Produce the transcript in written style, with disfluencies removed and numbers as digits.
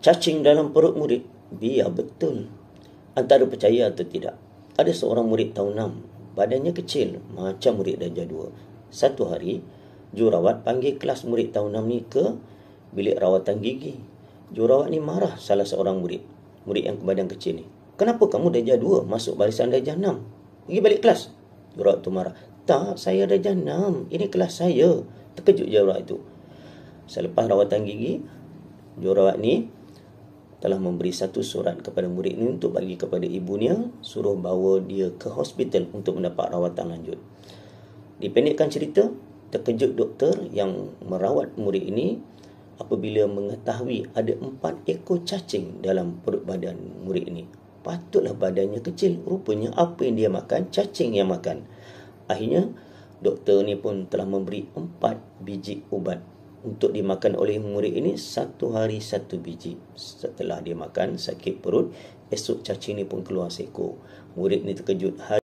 Cacing dalam perut murid. Biar betul. Antara percaya atau tidak. Ada seorang murid tahun 6. Badannya kecil macam murid darjah 2. Satu hari, jururawat panggil kelas murid tahun 6 ni ke bilik rawatan gigi. Jururawat ni marah salah seorang murid. Murid yang badan kecil ni. Kenapa kamu darjah 2 masuk barisan darjah 6? Pergi balik kelas. Jururawat tu marah. Tak, saya darjah 6. Ini kelas saya. Terkejut jururawat itu. Selepas rawatan gigi, jururawat ni telah memberi satu surat kepada murid ini untuk bagi kepada ibunya, suruh bawa dia ke hospital untuk mendapat rawatan lanjut. Dipendekkan cerita, terkejut doktor yang merawat murid ini apabila mengetahui ada 4 ekor cacing dalam perut badan murid ini. Patutlah badannya kecil, rupanya apa yang dia makan, cacing yang makan. Akhirnya, doktor ni pun telah memberi 4 biji ubat untuk dimakan oleh murid ini, 1 hari 1 biji. Setelah dia makan, sakit perut, esok cacing ni pun keluar seekor. Murid ni terkejut.